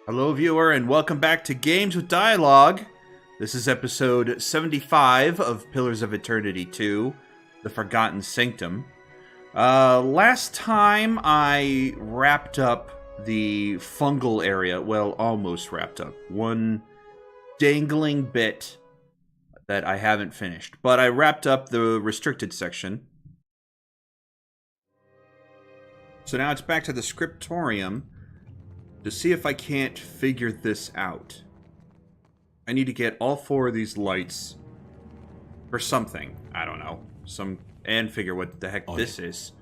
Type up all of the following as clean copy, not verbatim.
Hello, viewer, and welcome back to Games with Dialogue. This is episode 75 of Pillars of Eternity 2, The Forgotten Sanctum. Last time I wrapped up the fungal area, well, almost wrapped up. One dangling bit that I haven't finished, but I wrapped up the restricted section. So now it's back to the Scriptorium to see if I can't figure this out. I need to get all four of these lights for something. I don't know. And figure what the heck this is.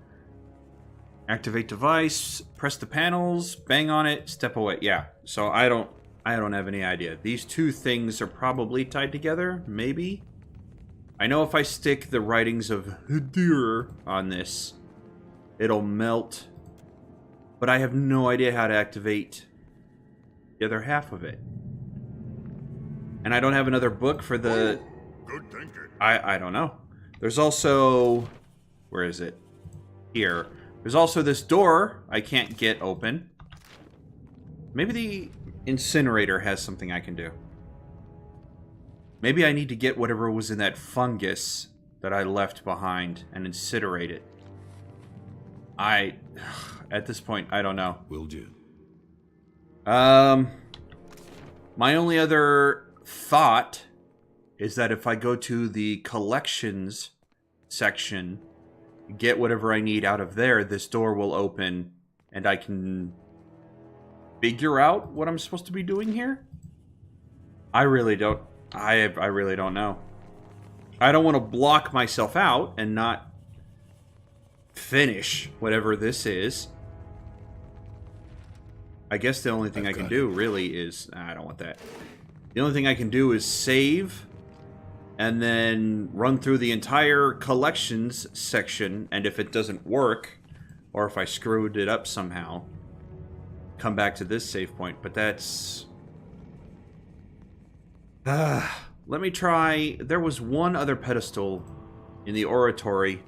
Activate device, press the panels, bang on it, step away. Yeah, so I don't have any idea. These two things are probably tied together, maybe? I know if I stick the writings of Hadir on this, it'll melt. But I have no idea how to activate the other half of it. And I don't have another book for the... Good thinking. I don't know. There's also... Where is it? Here. There's also this door I can't get open. Maybe the incinerator has something I can do. Maybe I need to get whatever was in that fungus that I left behind and incinerate it. At this point, I don't know. Will do. My only other thought is that if I go to the collections section, get whatever I need out of there, this door will open and I can figure out what I'm supposed to be doing here? I really don't. I really don't know. I don't want to block myself out and not finish whatever this is. I guess the only thing I can do really is... I don't want that. The only thing I can do is save and then run through the entire collections section, and if it doesn't work, or if I screwed it up somehow, come back to this save point. But that's... let me try... There was one other pedestal in the oratory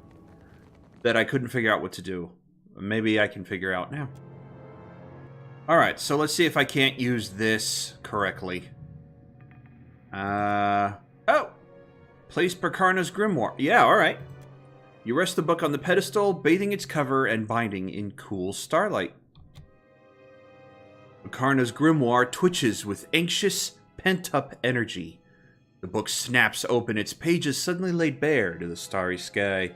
that I couldn't figure out what to do. Maybe I can figure out now. Alright, so let's see if I can't use this correctly. Oh! Place Bakarna's grimoire. Yeah, alright. You rest the book on the pedestal, bathing its cover and binding in cool starlight. Bakarna's grimoire twitches with anxious, pent-up energy. The book snaps open, its pages suddenly laid bare to the starry sky.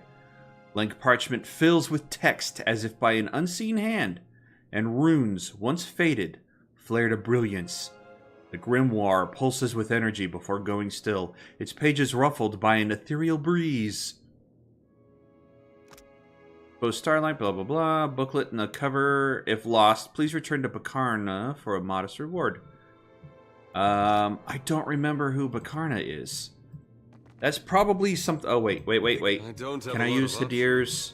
Blank parchment fills with text as if by an unseen hand, and runes, once faded, flare to brilliance. The grimoire pulses with energy before going still, its pages ruffled by an ethereal breeze. Both starlight, blah blah blah, booklet in the cover. If lost, please return to Bakarna for a modest reward. I don't remember who Bakarna is. That's probably something... Oh, wait. Can I use Hadir's...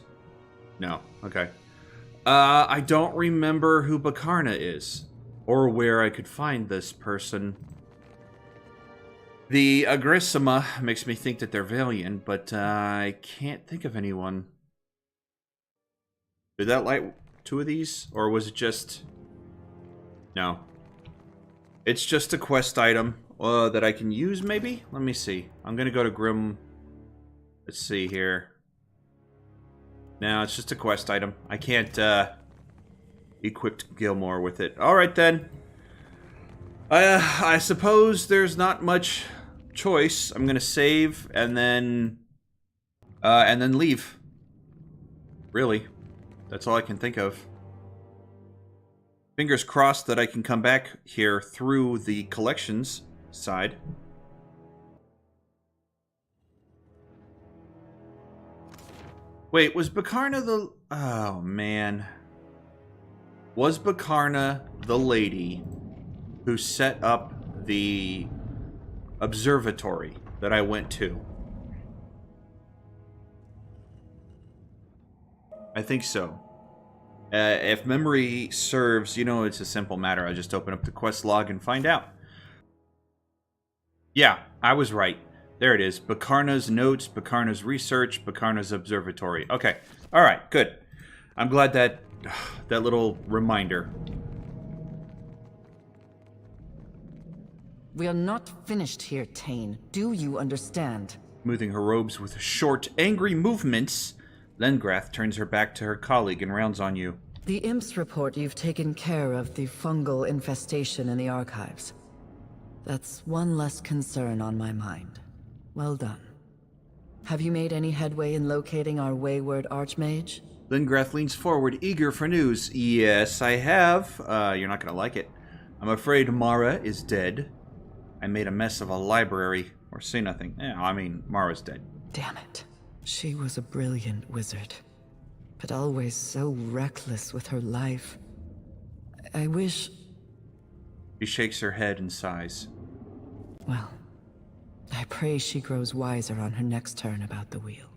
No. Okay. I don't remember who Bakarna is. Or where I could find this person. The Agrissima makes me think that they're Valiant, but I can't think of anyone. Did that light two of these? Or was it just... No. It's just a quest item. That I can use, maybe? Let me see. I'm gonna go to Grim... Let's see here. No, it's just a quest item. I can't, equip Gilmore with it. Alright, then. I suppose there's not much choice. I'm gonna save, and then leave. Really. That's all I can think of. Fingers crossed that I can come back here through the collections side. Wait, was Bakarna the... Oh, man. Was Bakarna the lady who set up the observatory that I went to? I think so. If memory serves, you know, it's a simple matter. I just open up the quest log and find out. Yeah, I was right. There it is. Bakarna's notes, Bakarna's research, Bakarna's observatory. Okay. Alright, good. I'm glad that little reminder. We are not finished here, Tane. Do you understand? Smoothing her robes with short, angry movements, Lengrath turns her back to her colleague and rounds on you. The imps report you've taken care of the fungal infestation in the archives. That's one less concern on my mind. Well done. Have you made any headway in locating our wayward archmage? Lengrath leans forward, eager for news. Yes, I have. You're not going to like it. I'm afraid Mara is dead. I made a mess of a library. Or say nothing. Mara's dead. Damn it. She was a brilliant wizard. But always so reckless with her life. I wish... She shakes her head and sighs. Well, I pray she grows wiser on her next turn about the wheel.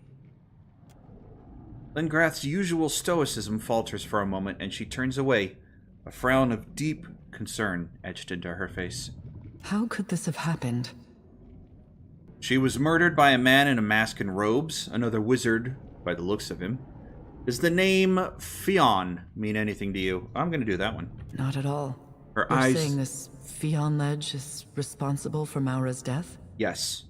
Lengrath's usual stoicism falters for a moment, and she turns away, a frown of deep concern etched into her face. How could this have happened? She was murdered by a man in a mask and robes, another wizard, by the looks of him. Does the name Fionn mean anything to you? I'm going to do that one. Not at all. Her You're eyes... saying this Fionn Ledge is responsible for Maura's death? Yes.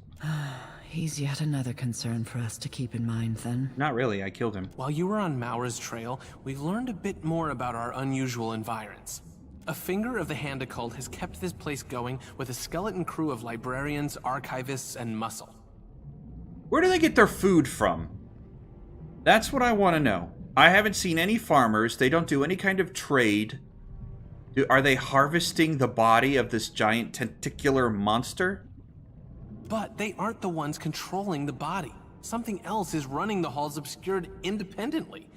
He's yet another concern for us to keep in mind, then. Not really, I killed him. While you were on Maura's trail, we've learned a bit more about our unusual environs. A finger of the hand occult has kept this place going with a skeleton crew of librarians, archivists, and muscle. Where do they get their food from? That's what I want to know. I haven't seen any farmers. They don't do any kind of trade. Are they harvesting the body of this giant tentacular monster? But they aren't the ones controlling the body. Something else is running the halls obscured independently,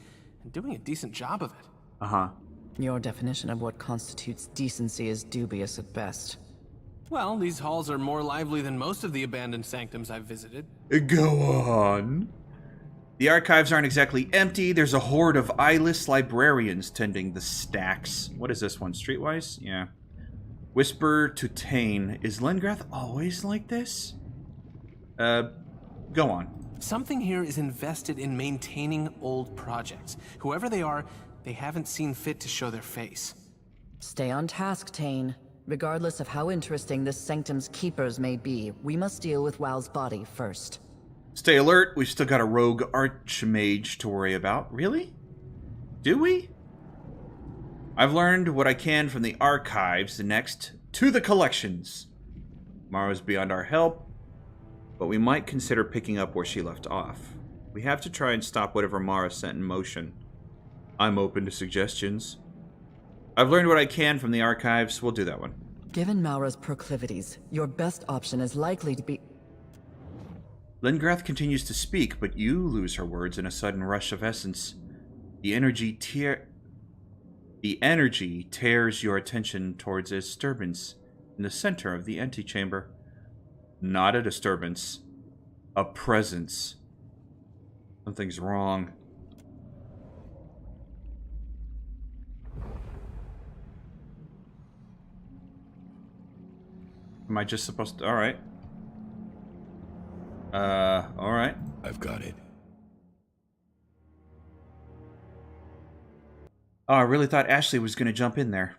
and doing a decent job of it. Uh-huh. Your definition of what constitutes decency is dubious at best. Well, these halls are more lively than most of the abandoned sanctums I've visited. Go on. The archives aren't exactly empty. There's a horde of eyeless librarians tending the stacks. What is this one? Streetwise? Yeah. Whisper to Tane. Is Lengrath always like this? Go on. Something here is invested in maintaining old projects. Whoever they are, they haven't seen fit to show their face. Stay on task, Tane. Regardless of how interesting this sanctum's keepers may be, we must deal with Wow's body first. Stay alert. We've still got a rogue archmage to worry about. Really? Do we? I've learned what I can from the archives. Next, to the collections. Mara's beyond our help, but we might consider picking up where she left off. We have to try and stop whatever Mara sent in motion. I'm open to suggestions. I've learned what I can from the archives. We'll do that one. Given Maura's proclivities, your best option is likely to be... Lengrath continues to speak, but you lose her words in a sudden rush of essence. The energy tears your attention towards a disturbance in the center of the antechamber. Not a disturbance. A presence. Something's wrong. Am I just supposed to... Alright. Alright. I've got it. Oh, I really thought Ashley was going to jump in there.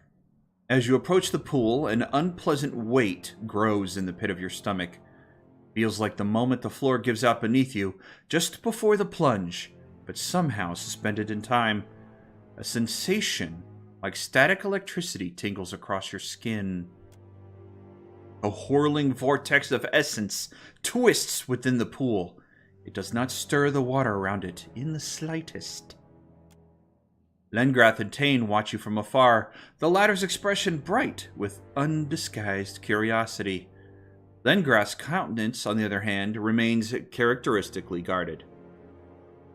As you approach the pool, an unpleasant weight grows in the pit of your stomach. Feels like the moment the floor gives out beneath you, just before the plunge, but somehow suspended in time. A sensation like static electricity tingles across your skin. A whirling vortex of essence twists within the pool. It does not stir the water around it in the slightest. Lengrath and Tane watch you from afar, the latter's expression bright with undisguised curiosity. Lengrath's countenance, on the other hand, remains characteristically guarded.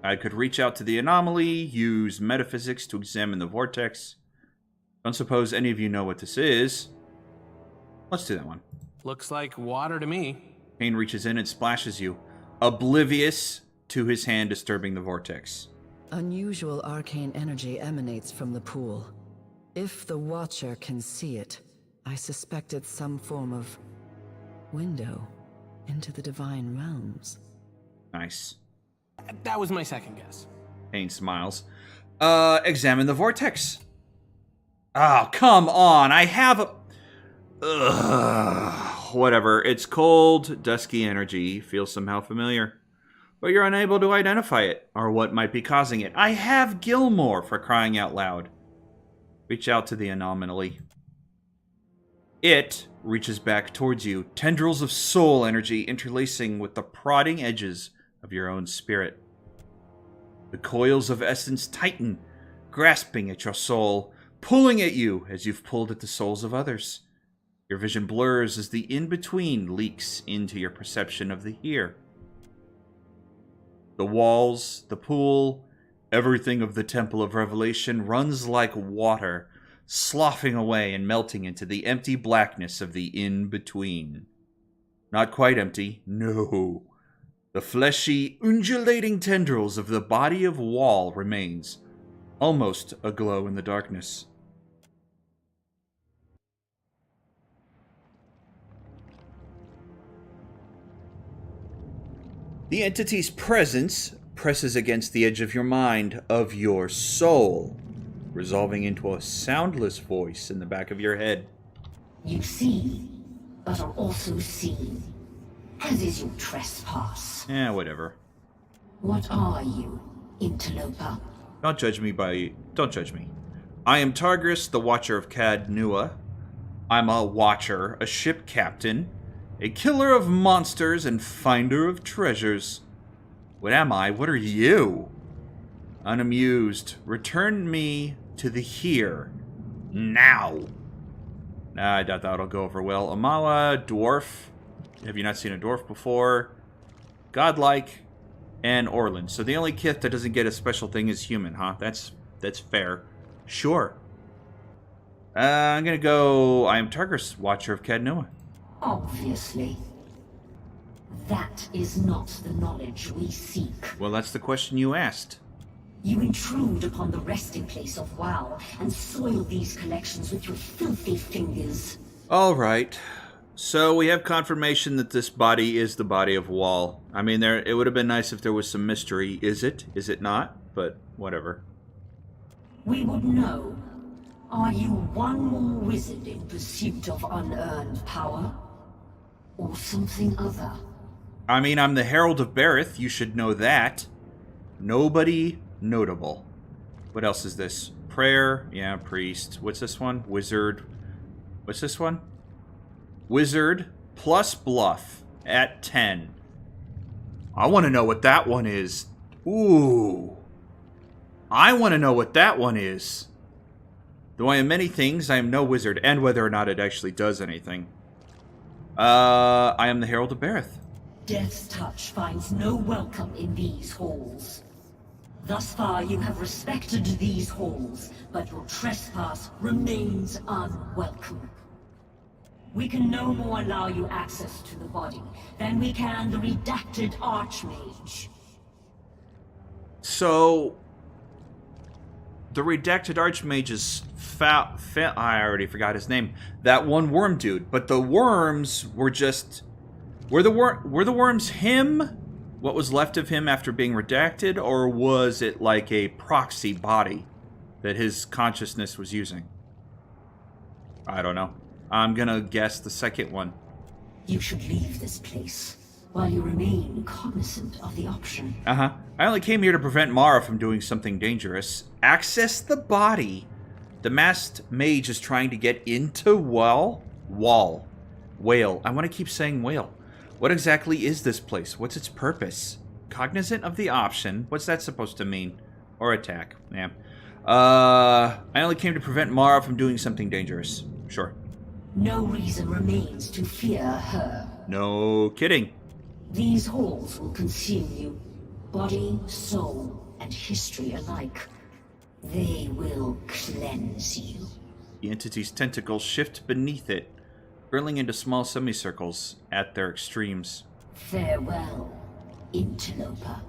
I could reach out to the anomaly, use metaphysics to examine the vortex. Don't suppose any of you know what this is. Let's do that one. Looks like water to me. Tane reaches in and splashes you, oblivious to his hand disturbing the vortex. Unusual arcane energy emanates from the pool. If the Watcher can see it, I suspect it's some form of window into the divine realms. Nice. That was my second guess. Tane smiles. Examine the vortex. Oh, come on. I have a... Ugh. whatever. It's cold, dusky energy. Feels somehow familiar. But you're unable to identify it, or what might be causing it. I have Gilmore, for crying out loud. Reach out to the anomaly. It reaches back towards you, tendrils of soul energy interlacing with the prodding edges of your own spirit. The coils of essence tighten, grasping at your soul, pulling at you as you've pulled at the souls of others. Your vision blurs as the in-between leaks into your perception of the here. The walls, the pool, everything of the Temple of Revelation runs like water, sloughing away and melting into the empty blackness of the in-between. Not quite empty, no. The fleshy, undulating tendrils of the body of Wall remains, almost aglow in the darkness. The entity's presence presses against the edge of your mind, of your soul, resolving into a soundless voice in the back of your head. You see, but are also seen, as is your trespass. Whatever. What are you, interloper? Don't judge me. I am Targris, the Watcher of Cad Nua. I'm a Watcher, a ship captain, a killer of monsters and finder of treasures. What am I? What are you? Unamused. Return me to the here. Now. I doubt that'll go over well. Amala, dwarf. Have you not seen a dwarf before? Godlike. And Orland. So the only kith that doesn't get a special thing is human, huh? That's fair. Sure. I'm gonna go... I am Targris, Watcher of Cadnoa. Obviously. That is not the knowledge we seek. Well, that's the question you asked. You intrude upon the resting place of WoW and soil these collections with your filthy fingers. All right. So we have confirmation that this body is the body of Wall. I mean, it would have been nice if there was some mystery. Is it? Is it not? But whatever. We would know. Are you one more wizard in pursuit of unearned power? Or something other? I mean, I'm the Herald of Berith. You should know that. Nobody notable. What else is this? Prayer. Yeah, priest. What's this one? Wizard. What's this one? Wizard plus bluff at 10. I want to know what that one is. Ooh. I want to know what that one is. Though I am many things, I am no wizard, and whether or not it actually does anything. I am the Herald of Berith. Death's touch finds no welcome in these halls. Thus far you have respected these halls, but your trespass remains unwelcome. We can no more allow you access to the body than we can the redacted archmage. So, the redacted archmage is I already forgot his name. That one worm dude. But the worms were just... Were the worms him? What was left of him after being redacted? Or was it like a proxy body that his consciousness was using? I don't know. I'm gonna guess the second one. You should leave this place while you remain cognizant of the option. I only came here to prevent Mara from doing something dangerous. Access the body. The masked mage is trying to get into Whale. I want to keep saying whale. What exactly is this place? What's its purpose? Cognizant of the option. What's that supposed to mean? Or attack. Yeah. I only came to prevent Mara from doing something dangerous. Sure. No reason remains to fear her. No kidding. These halls will consume you. Body, soul, and history alike. They will cleanse you. The entity's tentacles shift beneath it, curling into small semicircles at their extremes. Farewell, interloper.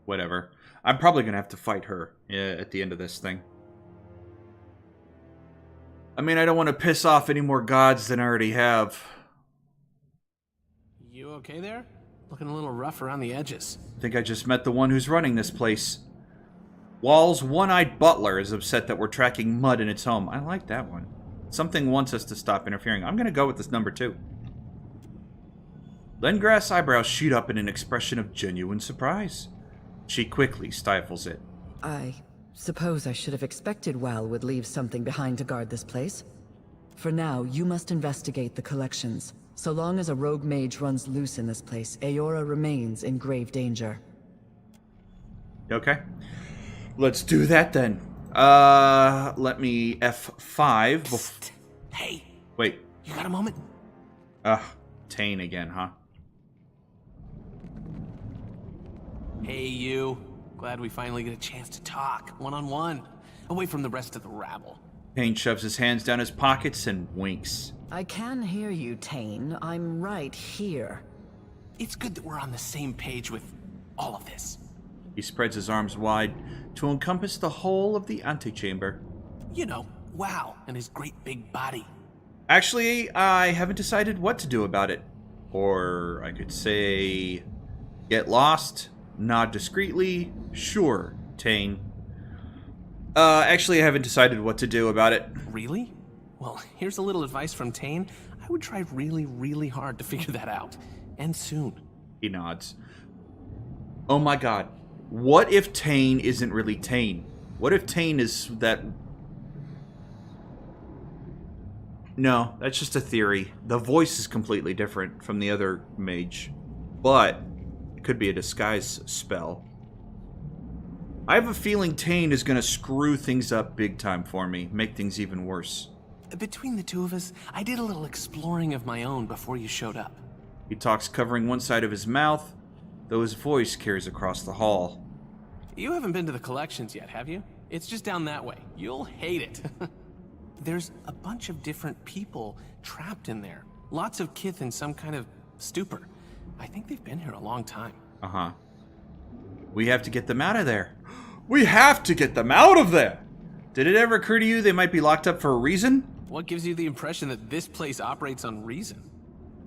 Whatever. I'm probably going to have to fight her at the end of this thing. I mean, I don't want to piss off any more gods than I already have. You okay there? Looking a little rough around the edges. I think I just met the one who's running this place. Wall's one-eyed butler is upset that we're tracking mud in its home. I like that one. Something wants us to stop interfering. I'm going to go with this number 2. Lengrass' eyebrows shoot up in an expression of genuine surprise. She quickly stifles it. I suppose I should have expected Wal would leave something behind to guard this place. For now, you must investigate the collections. So long as a rogue mage runs loose in this place, Aora remains in grave danger. Okay. Let's do that then. Let me F5. Psst. Hey. Wait. You got a moment? Tane again, huh? Hey, you. Glad we finally get a chance to talk, one-on-one, away from the rest of the rabble. Tane shoves his hands down his pockets and winks. I can hear you, Tane. I'm right here. It's good that we're on the same page with all of this. He spreads his arms wide to encompass the whole of the antechamber. You know, wow, and his great big body. Actually, I haven't decided what to do about it. Or I could say, get lost, nod discreetly, sure, Tane. Actually, I haven't decided what to do about it. Really? Well, here's a little advice from Tane. I would try really, really hard to figure that out. And soon. He nods. Oh my god. What if Tane isn't really Tane? What if Tane is that... No, that's just a theory. The voice is completely different from the other mage. But it could be a disguise spell. I have a feeling Tane is going to screw things up big time for me. Make things even worse. Between the two of us, I did a little exploring of my own before you showed up. He talks covering one side of his mouth, though his voice carries across the hall. You haven't been to the collections yet, have you? It's just down that way. You'll hate it. There's a bunch of different people trapped in there. Lots of kith in some kind of stupor. I think they've been here a long time. Uh-huh. We have to get them out of there. We have to get them out of there! Did it ever occur to you they might be locked up for a reason? What gives you the impression that this place operates on reason?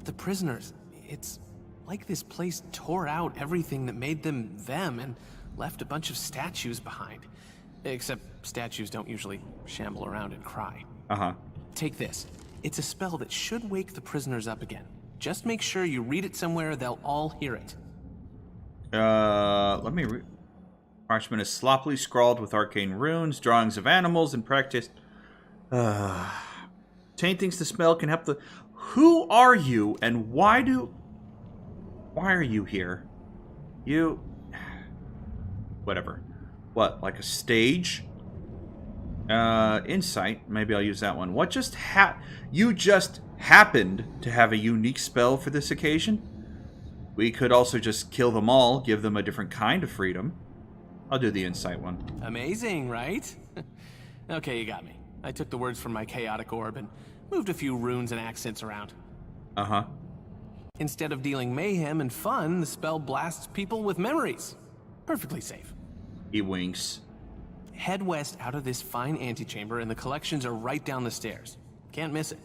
The prisoners, it's like this place tore out everything that made them them and left a bunch of statues behind. Except statues don't usually shamble around and cry. Uh-huh. Take this. It's a spell that should wake the prisoners up again. Just make sure you read it somewhere they'll all hear it. Let me read. Parchment is sloppily scrawled with arcane runes, drawings of animals, and practice. Tane thinks the spell can help the... Who are you, and why are you here? You... Whatever. What, like a stage? Insight. Maybe I'll use that one. What just You just happened to have a unique spell for this occasion? We could also just kill them all, give them a different kind of freedom. I'll do the insight one. Amazing, right? Okay, you got me. I took the words from my chaotic orb and moved a few runes and accents around. Uh-huh. Instead of dealing mayhem and fun, the spell blasts people with memories. Perfectly safe. He winks. Head west out of this fine antechamber and the collections are right down the stairs. Can't miss it.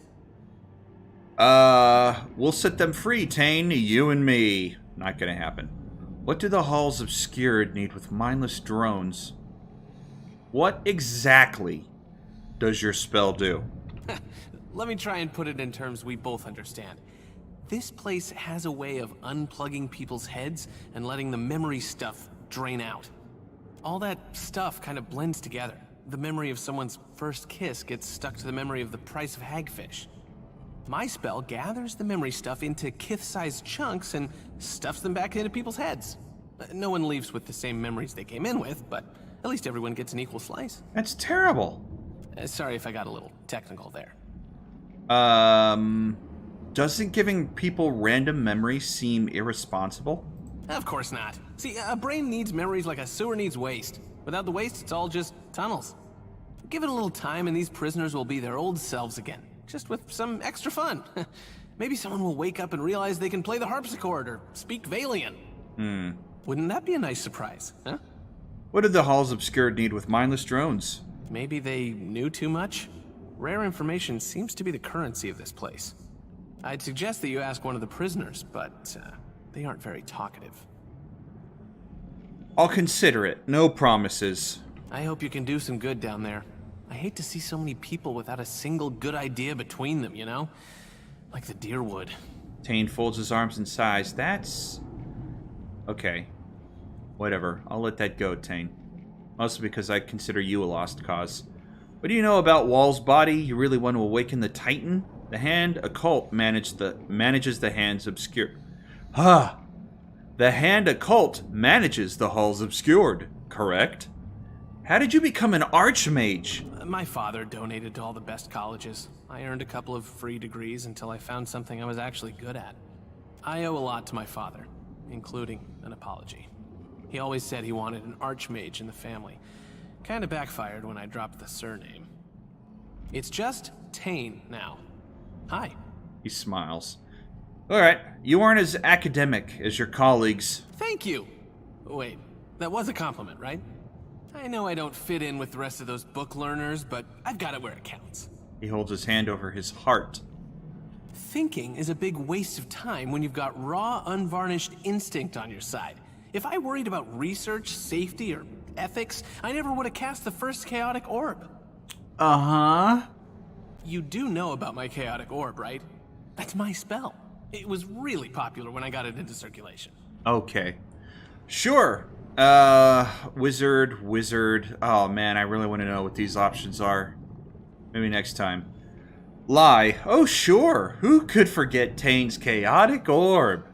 We'll set them free, Tane, you and me. Not gonna happen. What do the halls obscured need with mindless drones? What exactly does your spell do? Let me try and put it in terms we both understand. This place has a way of unplugging people's heads and letting the memory stuff drain out. All that stuff kind of blends together. The memory of someone's first kiss gets stuck to the memory of the price of hagfish. My spell gathers the memory stuff into kith-sized chunks and stuffs them back into people's heads. No one leaves with the same memories they came in with, but at least everyone gets an equal slice. That's terrible. Sorry if I got a little technical there. Doesn't giving people random memories seem irresponsible? Of course not. See, a brain needs memories like a sewer needs waste. Without the waste, it's all just tunnels. Give it a little time and these prisoners will be their old selves again. Just with some extra fun. Maybe someone will wake up and realize they can play the harpsichord or speak Valian. Wouldn't that be a nice surprise, huh? What did the halls obscured need with mindless drones? Maybe they knew too much? Rare information seems to be the currency of this place. I'd suggest that you ask one of the prisoners, but they aren't very talkative. I'll consider it. No promises. I hope you can do some good down there. I hate to see so many people without a single good idea between them, you know? Like the deer would. Tane folds his arms and sighs. That's... okay. Whatever. I'll let that go, Tane. Mostly because I consider you a lost cause. What do you know about Wall's body? You really want to awaken the Titan? The Hand Occult manages the Hand's obscure... Ah! The Hand Occult manages the Halls Obscured, correct? How did you become an archmage? My father donated to all the best colleges. I earned a couple of free degrees until I found something I was actually good at. I owe a lot to my father, including an apology. He always said he wanted an archmage in the family. Kinda backfired when I dropped the surname. It's just Tane now. Hi. He smiles. Alright, you aren't as academic as your colleagues. Thank you! Wait, that was a compliment, right? I know I don't fit in with the rest of those book learners, but I've got it where it counts. He holds his hand over his heart. Thinking is a big waste of time when you've got raw, unvarnished instinct on your side. If I worried about research, safety, or ethics, I never would have cast the first chaotic orb. Uh-huh. You do know about my chaotic orb, right? That's my spell. It was really popular when I got it into circulation. Okay. Sure. Wizard. Oh man, I really want to know what these options are. Maybe next time. Lie. Oh sure. Who could forget Tane's chaotic orb?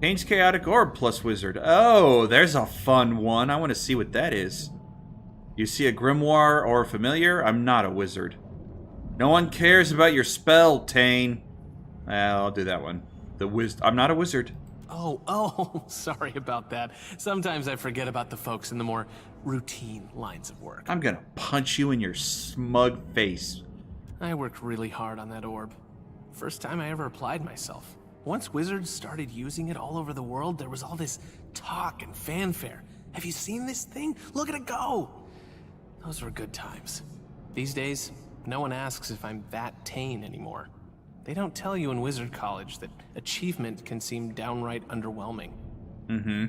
Tane's chaotic orb plus wizard. Oh, there's a fun one. I want to see what that is. You see a grimoire or a familiar? I'm not a wizard. No one cares about your spell, Tane. I'll do that one. I'm not a wizard. Oh, sorry about that. Sometimes I forget about the folks in the more routine lines of work. I'm gonna punch you in your smug face. I worked really hard on that orb. First time I ever applied myself. Once wizards started using it all over the world, there was all this talk and fanfare. Have you seen this thing? Look at it go! Those were good times. These days, no one asks if I'm that Tane anymore. They don't tell you in Wizard College that achievement can seem downright underwhelming. Mm-hmm.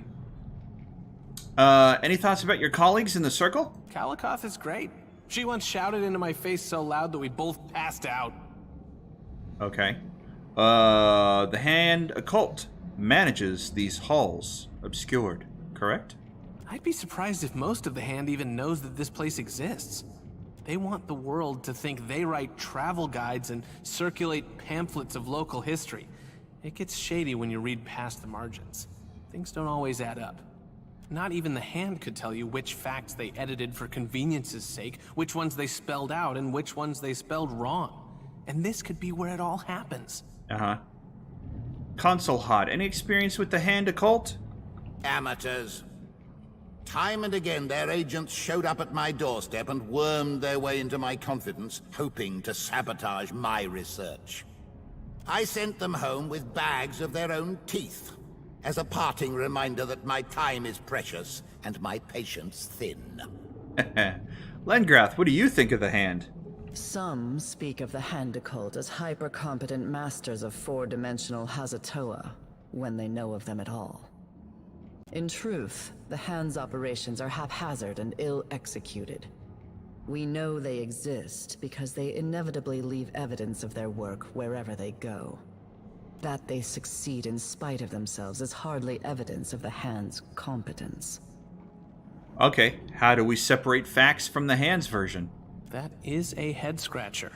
Any thoughts about your colleagues in the circle? Kalikoth is great. She once shouted into my face so loud that we both passed out. Okay. The Hand Occult manages these halls obscured, correct? I'd be surprised if most of the Hand even knows that this place exists. They want the world to think they write travel guides and circulate pamphlets of local history. It gets shady when you read past the margins. Things don't always add up. Not even the Hand could tell you which facts they edited for convenience's sake, which ones they spelled out, and which ones they spelled wrong. And this could be where it all happens. Uh-huh. Console Hot, any experience with the Hand Occult? Amateurs. Time and again, their agents showed up at my doorstep and wormed their way into my confidence, hoping to sabotage my research. I sent them home with bags of their own teeth, as a parting reminder that my time is precious and my patience thin. Lengrath, what do you think of the Hand? Some speak of the Hand Occult as hyper-competent masters of four-dimensional Hazatoa, when they know of them at all. In truth, the Hand's operations are haphazard and ill-executed. We know they exist because they inevitably leave evidence of their work wherever they go. That they succeed in spite of themselves is hardly evidence of the Hand's competence. Okay, how do we separate facts from the Hand's version? That is a head-scratcher.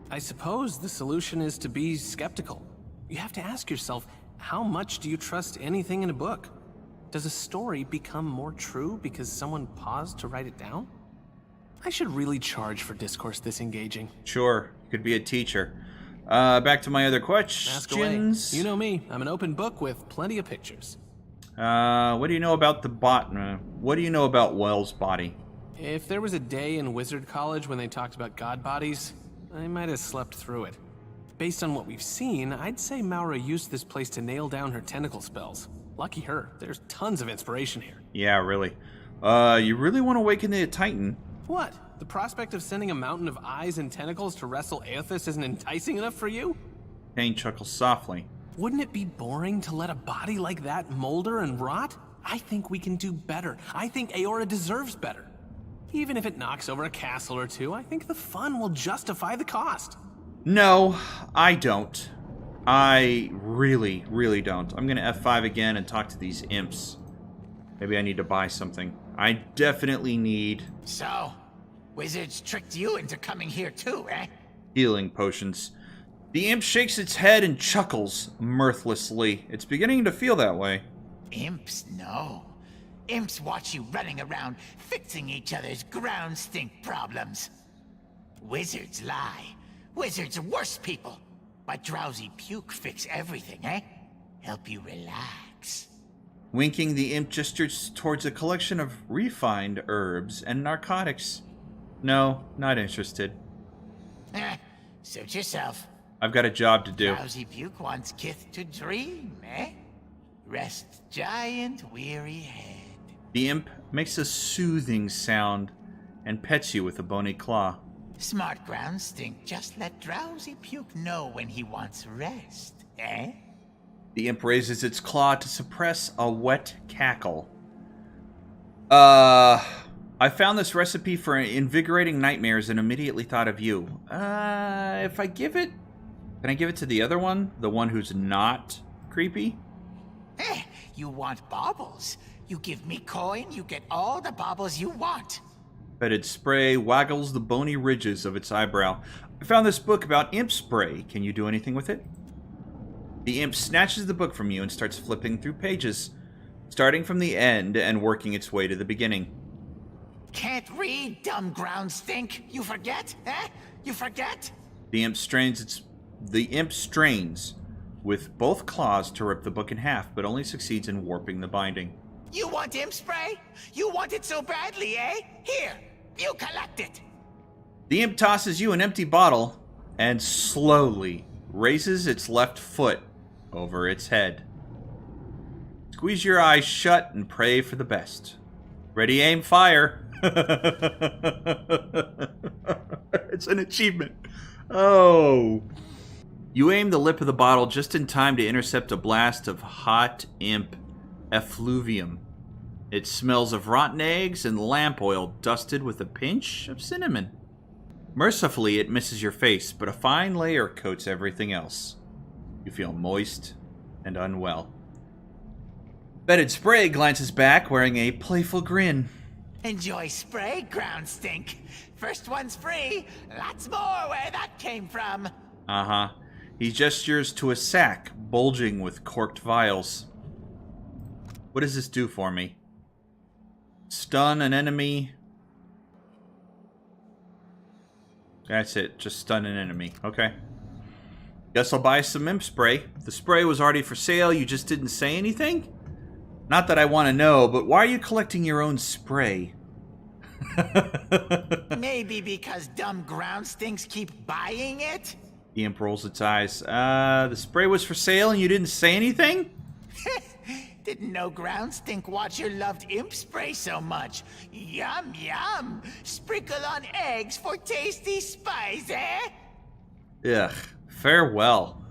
I suppose the solution is to be skeptical. You have to ask yourself, how much do you trust anything in a book? Does a story become more true because someone paused to write it down? I should really charge for discourse this engaging. Sure, you could be a teacher. Back to my other questions. Ask away. You know me, I'm an open book with plenty of pictures. What do you know about the what do you know about Well's body? If there was a day in Wizard College when they talked about god bodies, I might have slept through it. Based on what we've seen, I'd say Maura used this place to nail down her tentacle spells. Lucky her, there's tons of inspiration here. Yeah, really. You really want to awaken the Titan? What? The prospect of sending a mountain of eyes and tentacles to wrestle Aethys isn't enticing enough for you? Kane chuckles softly. Wouldn't it be boring to let a body like that molder and rot? I think we can do better. I think Aora deserves better. Even if it knocks over a castle or two, I think the fun will justify the cost. No, I don't. I really, really don't. I'm gonna F5 again and talk to these imps. Maybe I need to buy something. I definitely need So, wizards tricked you into coming here too, eh? healing potions. The imp shakes its head and chuckles mirthlessly. It's beginning to feel that way. Imps, no. Imps watch you running around fixing each other's ground stink problems. Wizards lie. Wizards are worse people. But drowsy puke fix everything, eh? Help you relax. Winking, the imp gestures towards a collection of refined herbs and narcotics. No, not interested. Suit yourself. I've got a job to do. Drowsy puke wants kith to dream, eh? Rest giant weary head. The imp makes a soothing sound and pets you with a bony claw. Smart ground stink just let drowsy puke know when he wants rest, eh? The imp raises its claw to suppress a wet cackle. I found this recipe for invigorating nightmares and immediately thought of you. If I give it... Can I give it to the other one? The one who's not creepy? You want baubles? You give me coin, you get all the baubles you want. Fetid spray waggles the bony ridges of its eyebrow. I found this book about imp spray. Can you do anything with it? The imp snatches the book from you and starts flipping through pages, starting from the end and working its way to the beginning. Can't read, dumb ground stink. You forget, eh? You forget? The imp strains with both claws to rip the book in half, but only succeeds in warping the binding. You want imp spray? You want it so badly, eh? Here, you collect it. The imp tosses you an empty bottle and slowly raises its left foot over its head. Squeeze your eyes shut and pray for the best. Ready, aim, fire. It's an achievement. Oh. You aim the lip of the bottle just in time to intercept a blast of hot imp effluvium. It smells of rotten eggs and lamp oil dusted with a pinch of cinnamon. Mercifully, it misses your face, but a fine layer coats everything else. You feel moist and unwell. Fetid Spray glances back, wearing a playful grin. Enjoy spray, ground stink. First one's free. Lots more where that came from. Uh-huh. He gestures to a sack bulging with corked vials. What does this do for me? Stun an enemy. That's it. Just stun an enemy. Okay. Guess I'll buy some imp spray. The spray was already for sale. You just didn't say anything? Not that I want to know, but why are you collecting your own spray? Maybe because dumb ground stinks keep buying it? The imp rolls its eyes. The spray was for sale and you didn't say anything? Didn't know ground stink watch your loved imp spray so much. Yum, yum. Sprinkle on eggs for tasty spice, eh? Ugh. Farewell.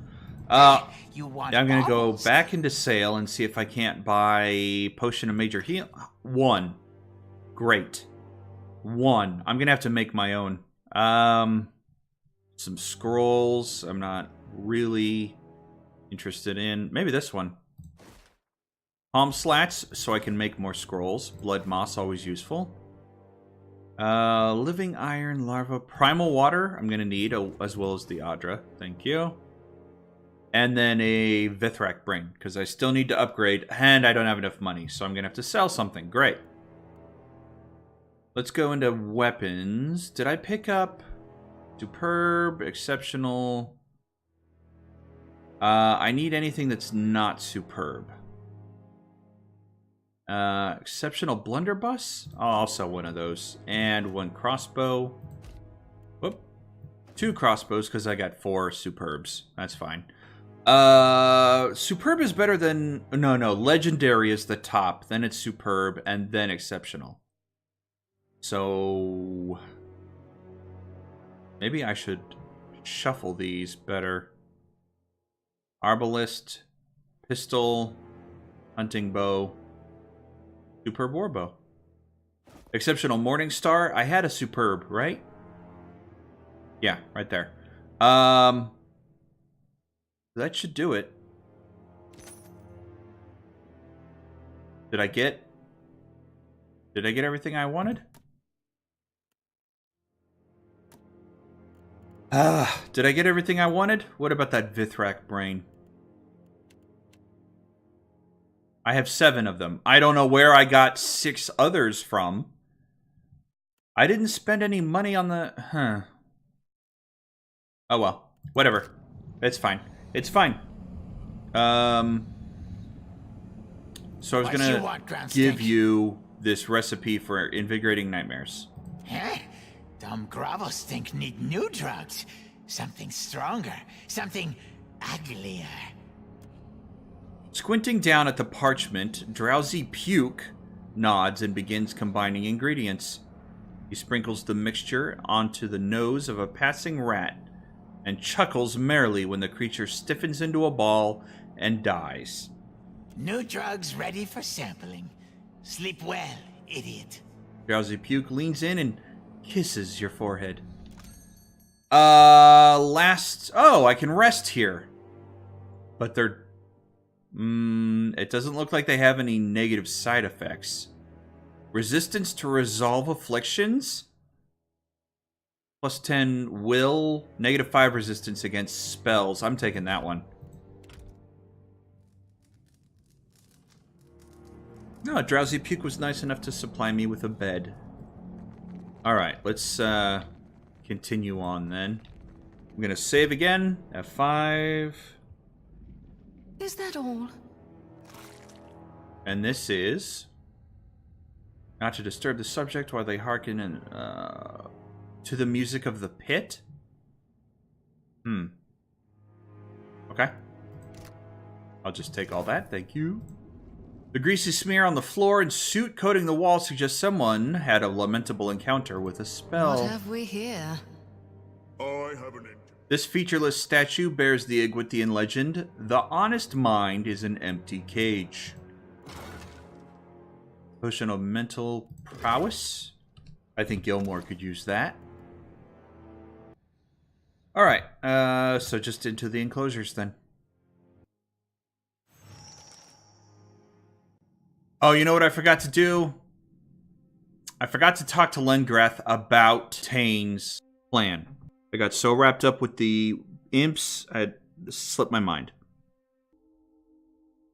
You want I'm going to go baubles? back into sale and see if I can't buy Potion of Major Heal. 1. Great. 1. I'm going to have to make my own. Some scrolls I'm not really interested in. Maybe this one. Palm slats, so I can make more scrolls. Blood moss, always useful. Living iron larva. Primal water, I'm going to need, as well as the Adra. Thank you. And then a Vithrak brain, because I still need to upgrade, and I don't have enough money, so I'm going to have to sell something. Great. Let's go into weapons. Did I pick up superb, exceptional? I need anything that's not superb. Exceptional blunderbuss? I'll sell one of those. And 1 crossbow. Whoop. 2 crossbows, because I got 4 superbs. That's fine. Superb is better than... No, legendary is the top. Then it's superb, and then exceptional. So... maybe I should shuffle these better. Arbalist, pistol, hunting bow, superb warbow. Exceptional Morning Star. I had a superb, right? Yeah, right there. That should do it. Did I get everything I wanted? Did I get everything I wanted? What about that Vithrak brain? I have 7 of them. I don't know where I got 6 others from. I didn't spend any money on the... Oh well. Whatever. It's fine. It's fine. So I was gonna give you this recipe for invigorating nightmares. Huh? Dumb gravel stink need new drugs. Something stronger. Something uglier. Squinting down at the parchment, Drowsy Puke nods and begins combining ingredients. He sprinkles the mixture onto the nose of a passing rat and chuckles merrily when the creature stiffens into a ball and dies. New drugs ready for sampling. Sleep well, idiot. Drowsy Puke leans in and kisses your forehead. Oh, I can rest here. But they're... it doesn't look like they have any negative side effects. Resistance to resolve afflictions? Plus 10 will. Negative 5 resistance against spells. I'm taking that one. No, Drowsy Puke was nice enough to supply me with a bed. Alright, let's continue on then. I'm gonna save again. F5. Is that all? And this is... not to disturb the subject while they hearken to the music of the pit? Okay. I'll just take all that, thank you. The greasy smear on the floor and soot coating the wall suggests someone had a lamentable encounter with a spell. What have we here? I have an This featureless statue bears the Iguitian legend, "The honest mind is an empty cage." Potion of mental prowess. I think Gilmore could use that. Alright, so just into the enclosures then. Oh, you know what I forgot to do? I forgot to talk to Lengreth about Tane's plan. I got so wrapped up with the imps, I had slipped my mind.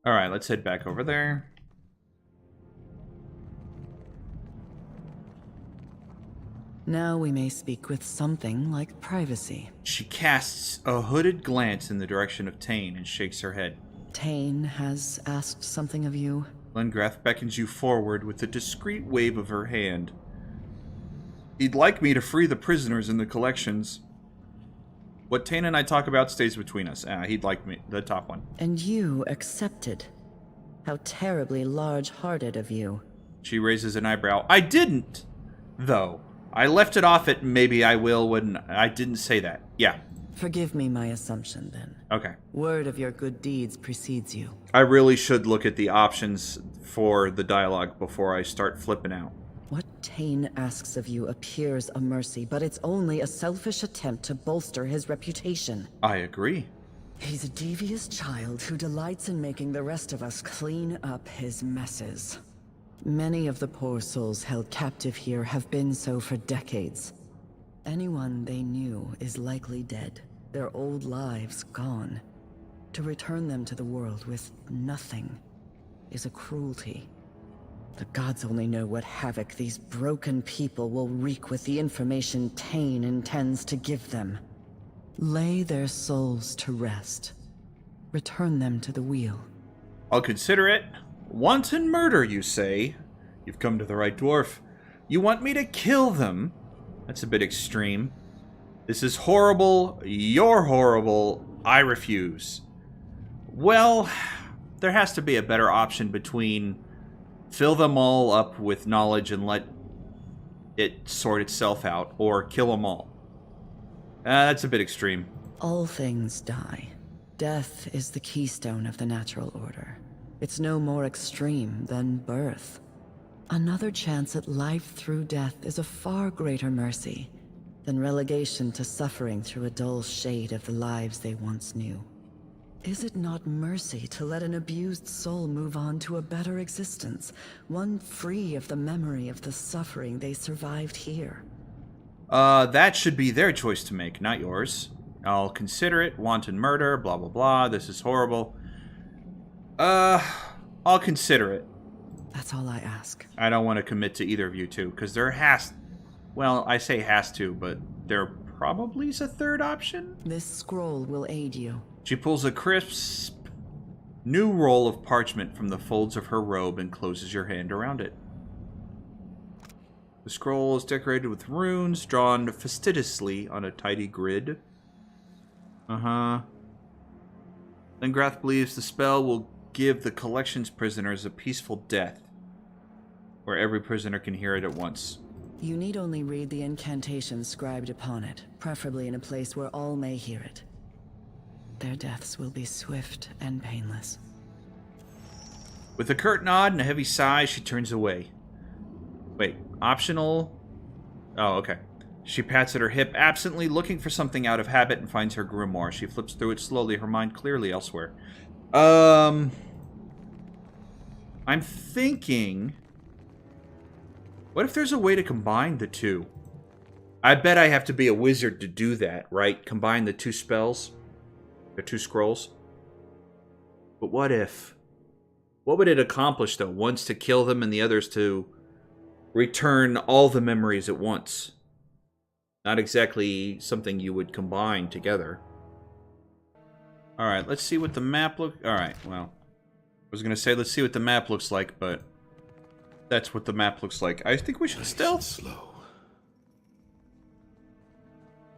Alright, let's head back over there. Now we may speak with something like privacy. She casts a hooded glance in the direction of Tane and shakes her head. Tane has asked something of you. Lengreth beckons you forward with a discreet wave of her hand. He'd like me to free the prisoners in the collections. What Tane and I talk about stays between us. He'd like me, the top one. And you accepted. How terribly large-hearted of you. She raises an eyebrow. I didn't, though. I left it off at maybe I will when I didn't say that. Yeah. Forgive me my assumption, then. Okay. Word of your good deeds precedes you. I really should look at the options for the dialogue before I start flipping out. What Tane asks of you appears a mercy, but it's only a selfish attempt to bolster his reputation. I agree. He's a devious child who delights in making the rest of us clean up his messes. Many of the poor souls held captive here have been so for decades. Anyone they knew is likely dead, their old lives gone. To return them to the world with nothing is a cruelty. The gods only know what havoc these broken people will wreak with the information Tane intends to give them. Lay their souls to rest. Return them to the wheel. I'll consider it. Wanton murder, you say? You've come to the right dwarf. You want me to kill them? That's a bit extreme. This is horrible. You're horrible. I refuse. Well, there has to be a better option between fill them all up with knowledge and let it sort itself out, or kill them all. That's a bit extreme. All things die. Death is the keystone of the natural order. It's no more extreme than birth. Another chance at life through death is a far greater mercy than relegation to suffering through a dull shade of the lives they once knew. Is it not mercy to let an abused soul move on to a better existence, one free of the memory of the suffering they survived here? That should be their choice to make, not yours. I'll consider it. Wanton murder, blah, blah, blah. This is horrible. I'll consider it. That's all I ask. I don't want to commit to either of you two, because there has... Well, I say has to, but there probably is a third option? This scroll will aid you. She pulls a crisp new roll of parchment from the folds of her robe and closes your hand around it. The scroll is decorated with runes drawn fastidiously on a tidy grid. Lingrath believes the spell will give the collection's prisoners a peaceful death, where every prisoner can hear it at once. You need only read the incantation scribed upon it, preferably in a place where all may hear it. Their deaths will be swift and painless. With a curt nod and a heavy sigh, she turns away. Wait, optional? Oh, okay. She pats at her hip, absently looking for something out of habit, and finds her grimoire. She flips through it slowly, her mind clearly elsewhere. I'm thinking... What if there's a way to combine the two? I bet I have to be a wizard to do that, right? Combine the two spells? The two scrolls? But what if? What would it accomplish, though? One's to kill them and the other's to return all the memories at once. Not exactly something you would combine together. Alright, let's see what the map looks... Alright, well. I was going to say, let's see what the map looks like, but... That's what the map looks like. I think we should stealth. Slow.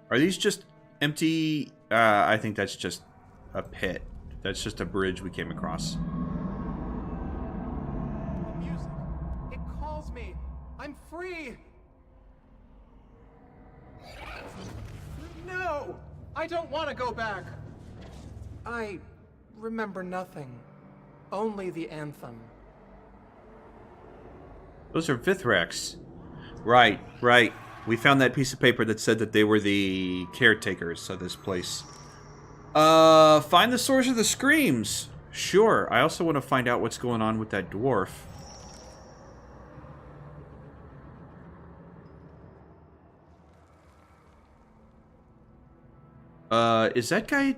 Are these just empty... I think that's just a pit. That's just a bridge we came across. Music. It calls me. I'm free. No! I don't want to go back. I remember nothing. Only the anthem. Those are Vithrax. Right, right. We found that piece of paper that said that they were the caretakers of this place. Find the source of the screams. Sure. I also want to find out what's going on with that dwarf. Is that guy...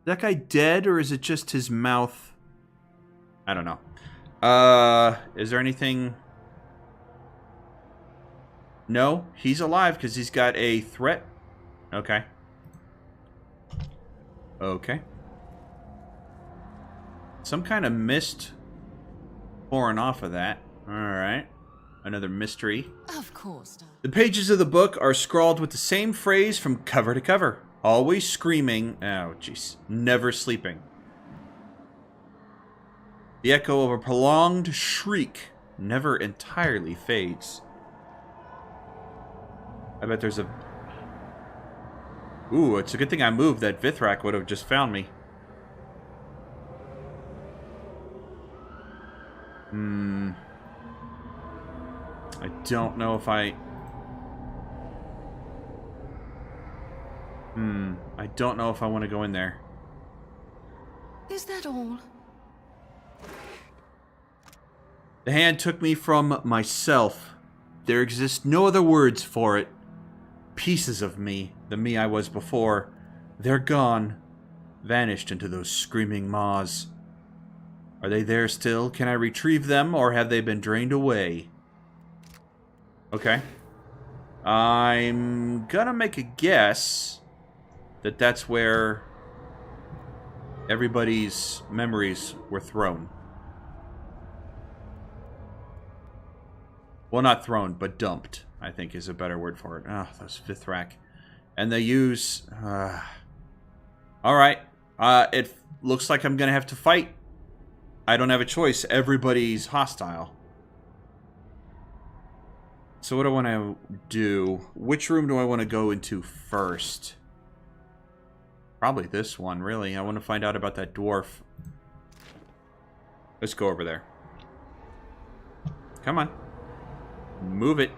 That guy dead, or is it just his mouth? I don't know. Is there anything... No, he's alive because he's got a threat. Okay. Okay. Some kind of mist pouring off of that. Alright. Another mystery. Of course. The pages of the book are scrawled with the same phrase from cover to cover. Always screaming. Oh, jeez. Never sleeping. The echo of a prolonged shriek never entirely fades. I bet there's a... Ooh, it's a good thing I moved. That Vithrak would have just found me. I don't know if I... I don't know if I want to go in there. Is that all? The hand took me from myself. There exist no other words for it. Pieces of me, the me I was before, they're gone. Vanished into those screaming maws. Are they there still? Can I retrieve them, or have they been drained away? Okay. I'm gonna make a guess that that's where everybody's memories were thrown. Well, not thrown, but dumped, I think is a better word for it. Ah, those Vithrak. And they use... Alright. It looks like I'm gonna have to fight. I don't have a choice. Everybody's hostile. So what do I want to do? Which room do I want to go into first? Probably this one, really. I want to find out about that dwarf. Let's go over there. Come on. Move it.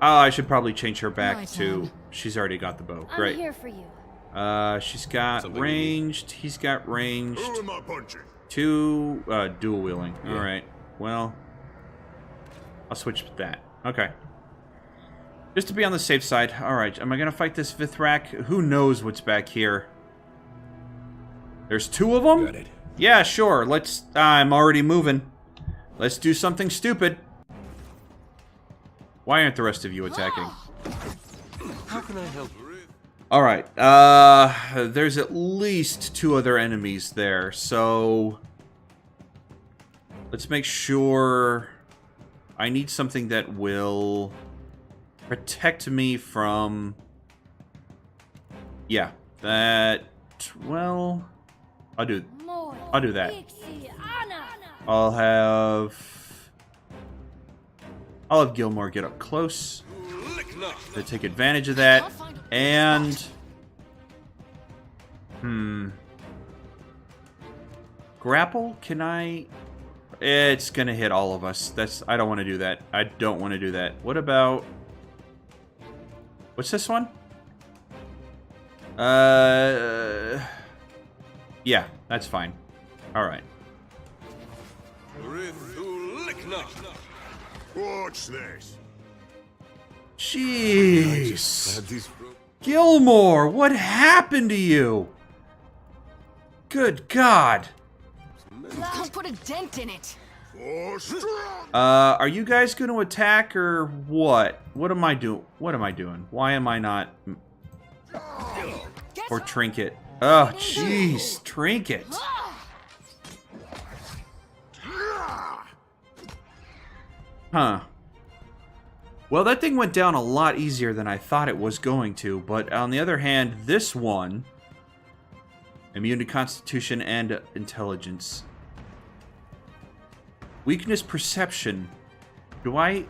Oh, I should probably change her back My to... turn. She's already got the bow. I'm Great. here for you. She's got ranged. He's got ranged. Who am I punching? 2 dual wielding. All right. Well, I'll switch with that. Okay. Just to be on the safe side. All right. Am I gonna fight this Vithrak? Who knows what's back here? There's 2 of them. Got it. Yeah, sure. Let's. I'm already moving. Let's do something stupid. Why aren't the rest of you attacking? How can I help? Alright, there's at least 2 other enemies there, so... Let's make sure... I need something that will... protect me from... Yeah, that... Well... I'll do that. I'll have Gilmore get up close to take advantage of that, and grapple. Can I? It's gonna hit all of us. I don't want to do that. I don't want to do that. What about? What's this one? Yeah, that's fine. All right. Watch this. Jeez. Gilmore, what happened to you? Good God. Can't put a dent in it. For strong. Are you guys going to attack or what? What am I doing? What am I doing? Why am I not? Or Trinket. Oh, jeez. Trinket. Huh. Well, that thing went down a lot easier than I thought it was going to, but on the other hand, this one... Immune to Constitution and Intelligence. Weakness Perception. Do I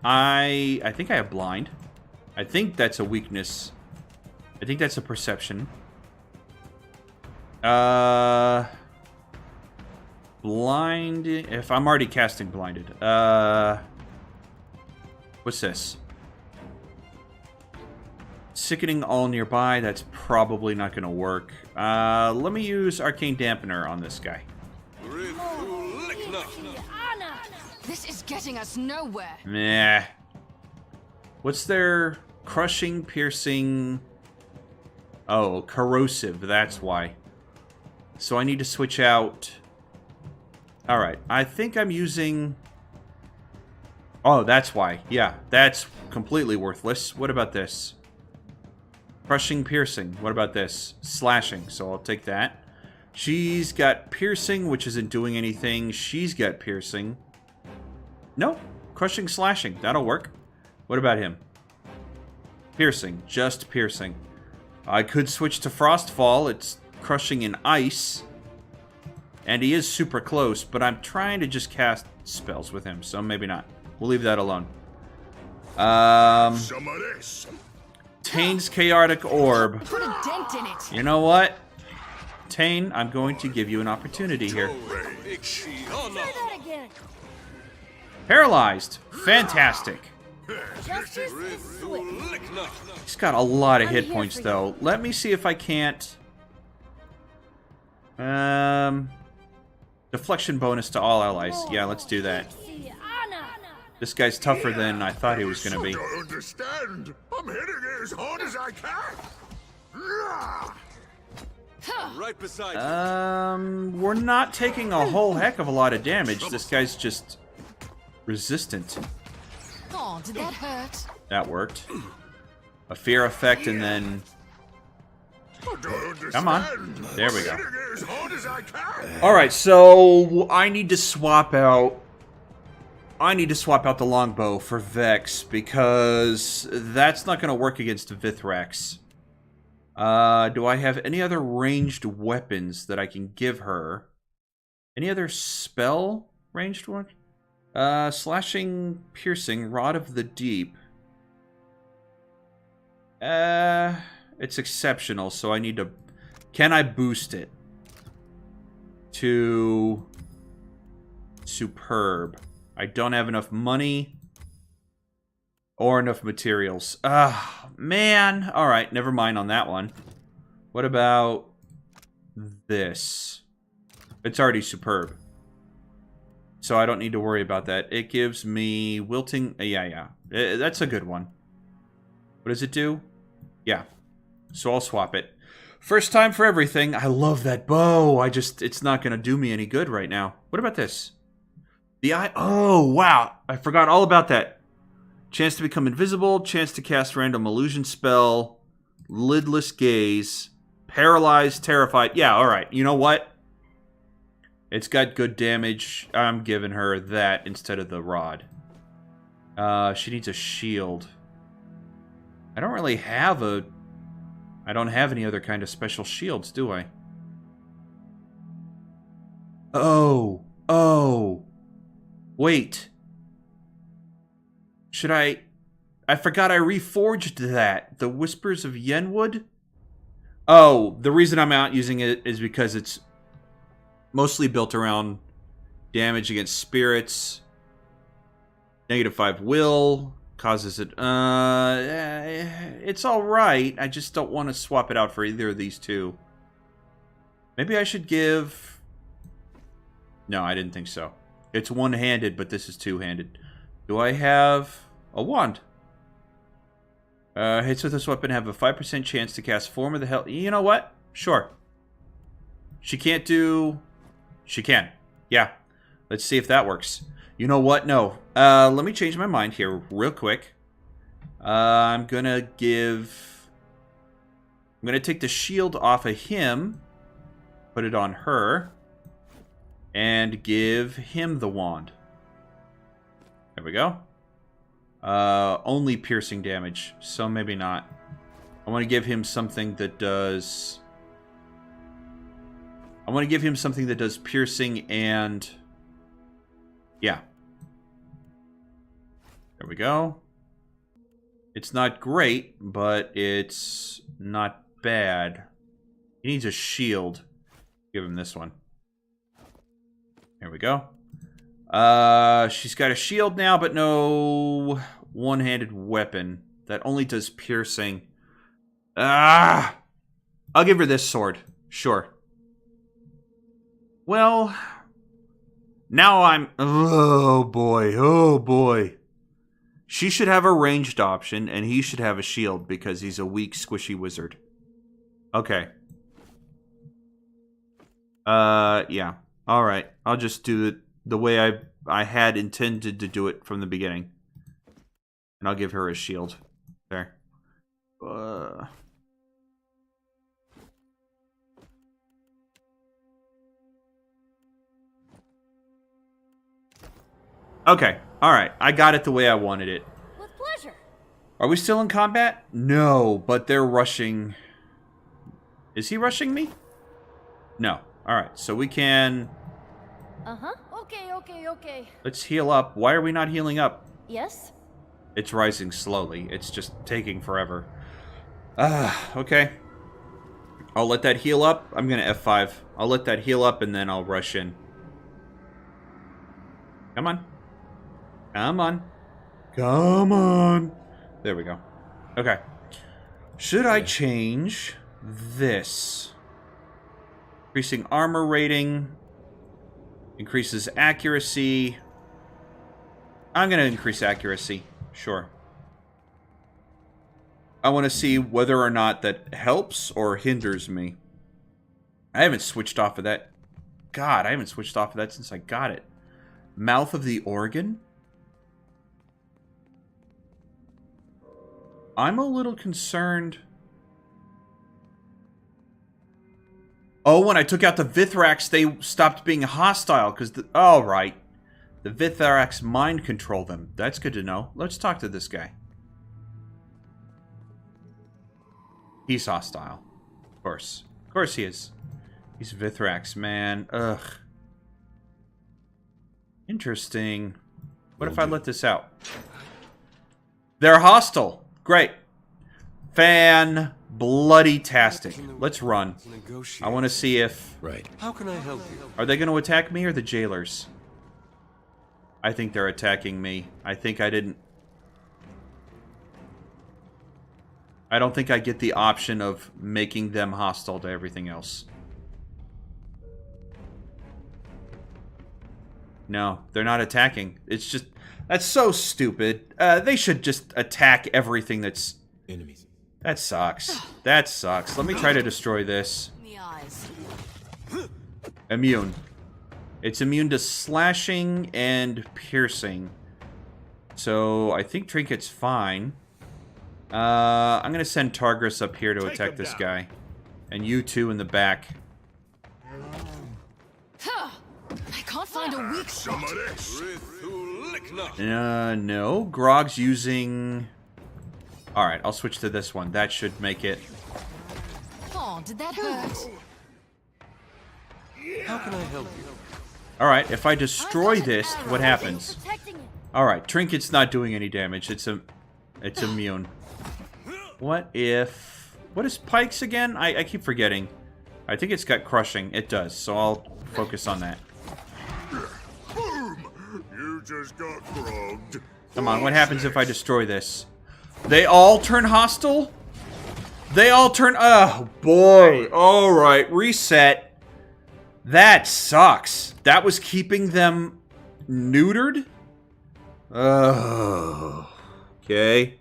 think I have Blind. I think that's a weakness. I think that's a Perception. Blind... If I'm already casting Blinded. What's this? Sickening all nearby. That's probably not going to work. Let me use Arcane Dampener on this guy. This is getting us nowhere. Meh. What's their crushing, piercing... Oh, corrosive. That's why. So I need to switch out... Alright. I think I'm using... Oh, that's why. Yeah, that's completely worthless. What about this? Crushing, piercing. What about this? Slashing. So I'll take that. She's got piercing, which isn't doing anything. She's got piercing. No. Crushing, slashing. That'll work. What about him? Piercing. Just piercing. I could switch to Frostfall. It's crushing in ice. And he is super close, but I'm trying to just cast spells with him, so maybe not. We'll leave that alone. Some of this. Tane's Chaotic Orb. Put a dent in it. You know what? Tane, I'm going to give you an opportunity here. Paralyzed. Fantastic. Justice is swift. He's got a lot of hit points, though. Let me see if I can't... Deflection bonus to all allies. Yeah, let's do that. This guy's tougher than I thought he was going to be. I don't understand. I'm hitting it as hard as I can. Right beside you. We're not taking a whole heck of a lot of damage. This guy's just resistant. Oh, did that hurt? That worked. A fear effect and then... I don't understand. Come on. There we go. I'm hitting it as hard as I can. Alright, so I need to swap out... the longbow for Vex, because that's not going to work against Vithrax. Do I have any other ranged weapons that I can give her? Any other spell ranged one? Slashing, piercing, Rod of the Deep. It's exceptional, so I need to... Can I boost it to... Superb? I don't have enough money or enough materials. Ah, man. All right, never mind on that one. What about this? It's already superb. So I don't need to worry about that. It gives me wilting. Yeah. That's a good one. What does it do? Yeah. So I'll swap it. First time for everything. I love that bow. It's not going to do me any good right now. What about this? The eye. Oh, wow. I forgot all about that. Chance to become invisible. Chance to cast random illusion spell. Lidless gaze. Paralyzed, terrified. Yeah, all right. You know what? It's got good damage. I'm giving her that instead of the rod. She needs a shield. I don't really have a... I don't have any other kind of special shields, do I? Oh. Wait. Should I forgot I reforged that. The Whispers of Yenwood? Oh, the reason I'm not using it is because it's mostly built around damage against spirits. -5 will. Causes it... it's alright. I just don't want to swap it out for either of these two. Maybe I should give... No, I didn't think so. It's one-handed, but this is two-handed. Do I have a wand? Hits with this weapon have a 5% chance to cast Form of the Hell... You know what? Sure. She can't do... She can. Yeah. Let's see if that works. You know what? No. Let me change my mind here real quick. I'm gonna give... I'm gonna take the shield off of him. Put it on her. And give him the wand. There we go. Only piercing damage, so maybe not. I want to give him something that does... I want to give him something that does piercing and... Yeah. There we go. It's not great, but it's not bad. He needs a shield. Give him this one. There we go. She's got a shield now, but no one-handed weapon. That only does piercing. I'll give her this sword. Sure. Well, now I'm... Oh, boy. She should have a ranged option, and he should have a shield, because he's a weak, squishy wizard. Okay. Yeah. Alright. I'll just do it the way I had intended to do it from the beginning. And I'll give her a shield. There. Okay. Alright. I got it the way I wanted it. With pleasure. Are we still in combat? No, but they're rushing... Is he rushing me? No. Alright, so we can... Uh-huh. Okay. Let's heal up. Why are we not healing up? Yes? It's rising slowly. It's just taking forever. Okay. I'll let that heal up. I'm gonna F5. I'll let that heal up and then I'll rush in. Come on. Come on. Come on. There we go. Okay. Should I change this? Increasing armor rating. Increases accuracy. I'm going to increase accuracy. Sure. I want to see whether or not that helps or hinders me. I haven't switched off of that. God, I haven't switched off of that since I got it. Mouth of the Organ? I'm a little concerned. Oh, when I took out the Vithrax, they stopped being hostile, because oh, right. The Vithrax mind control them. That's good to know. Let's talk to this guy. He's hostile. Of course. Of course he is. He's Vithrax, man. Ugh. Interesting. What if I let this out? They're hostile. Great. Fan-bloody-tastic. Let's run. I want to see if... Right. How can I help you? Are they going to attack me or the jailers? I think they're attacking me. I think I didn't... I don't think I get the option of making them hostile to everything else. No, they're not attacking. It's just... That's so stupid. They should just attack everything that's... Enemies. That sucks. That sucks. Let me try to destroy this. The eyes. Immune. It's immune to slashing and piercing. So, I think Trinket's fine. I'm gonna send Targrus up here to attack this guy. And you two in the back. I can't find a weak spot. No. Grog's using... Alright, I'll switch to this one. That should make it. Oh, did that hurt? How can I help you? Alright, if I destroy this, what happens? Alright, Trinket's not doing any damage. It's immune. What if... What is Pike's again? I keep forgetting. I think it's got crushing. It does, so I'll focus on that. Boom! You just got grogged. Come on, what happens if I destroy this? They all turn hostile? They all turn... Oh, boy. Alright, reset. That sucks. That was keeping them neutered? Oh. Okay.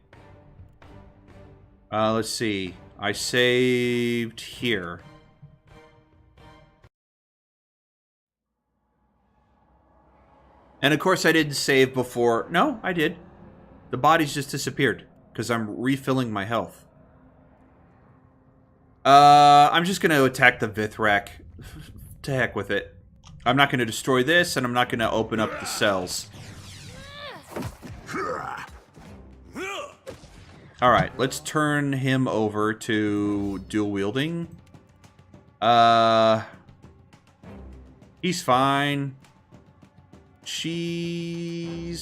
Let's see. I saved here. And of course I didn't save before... No, I did. The bodies just disappeared. Because I'm refilling my health. I'm just going to attack the Vithrak. To heck with it. I'm not going to destroy this, and I'm not going to open up the cells. Alright, let's turn him over to dual wielding. He's fine. She's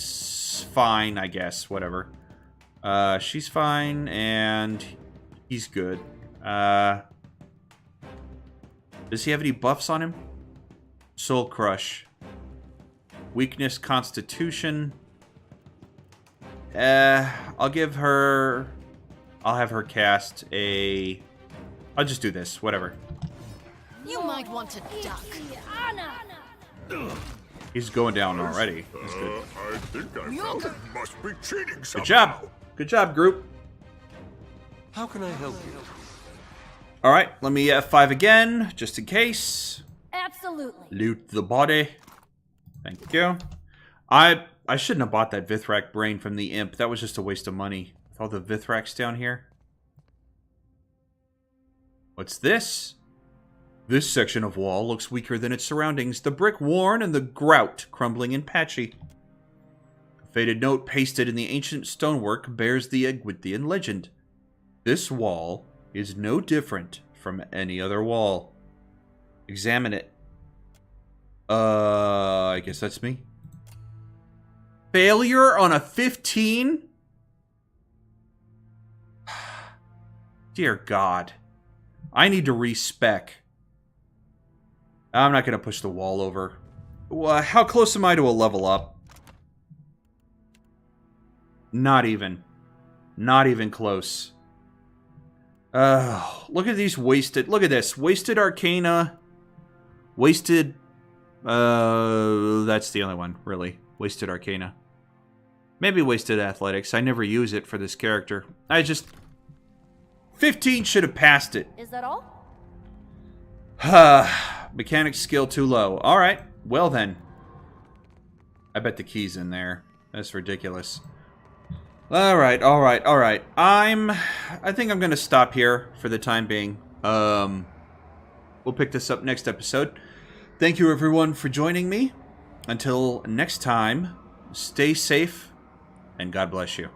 fine, I guess. Whatever. She's fine, and he's good. Does he have any buffs on him? Soul Crush. Weakness, Constitution. I'll give her... I'll have her cast a... I'll just do this, whatever. You might want to duck. He's going down already. That's good. I think I found it. Must be cheating somehow. Good job. Good job, group. How can I help you? Alright, let me F5 again, just in case. Absolutely. Loot the body. Thank you. I shouldn't have bought that Vithrak brain from the imp. That was just a waste of money. With all the Vithraks down here. What's this? This section of wall looks weaker than its surroundings. The brick worn and the grout crumbling and patchy. A faded note pasted in the ancient stonework bears the Egwithian legend. This wall is no different from any other wall. Examine it. I guess that's me. Failure on a 15? Dear God. I need to respec. I'm not going to push the wall over. How close am I to a level up? Not even. Not even close. Look at these wasted... Look at this. Wasted Arcana. Wasted... that's the only one, really. Wasted Arcana. Maybe Wasted Athletics. I never use it for this character. I just... 15 should have passed it. Is that all? Mechanic skill too low. Alright, well then. I bet the key's in there. That's ridiculous. Alright. I think I'm gonna stop here for the time being. We'll pick this up next episode. Thank you everyone for joining me. Until next time, stay safe, and God bless you.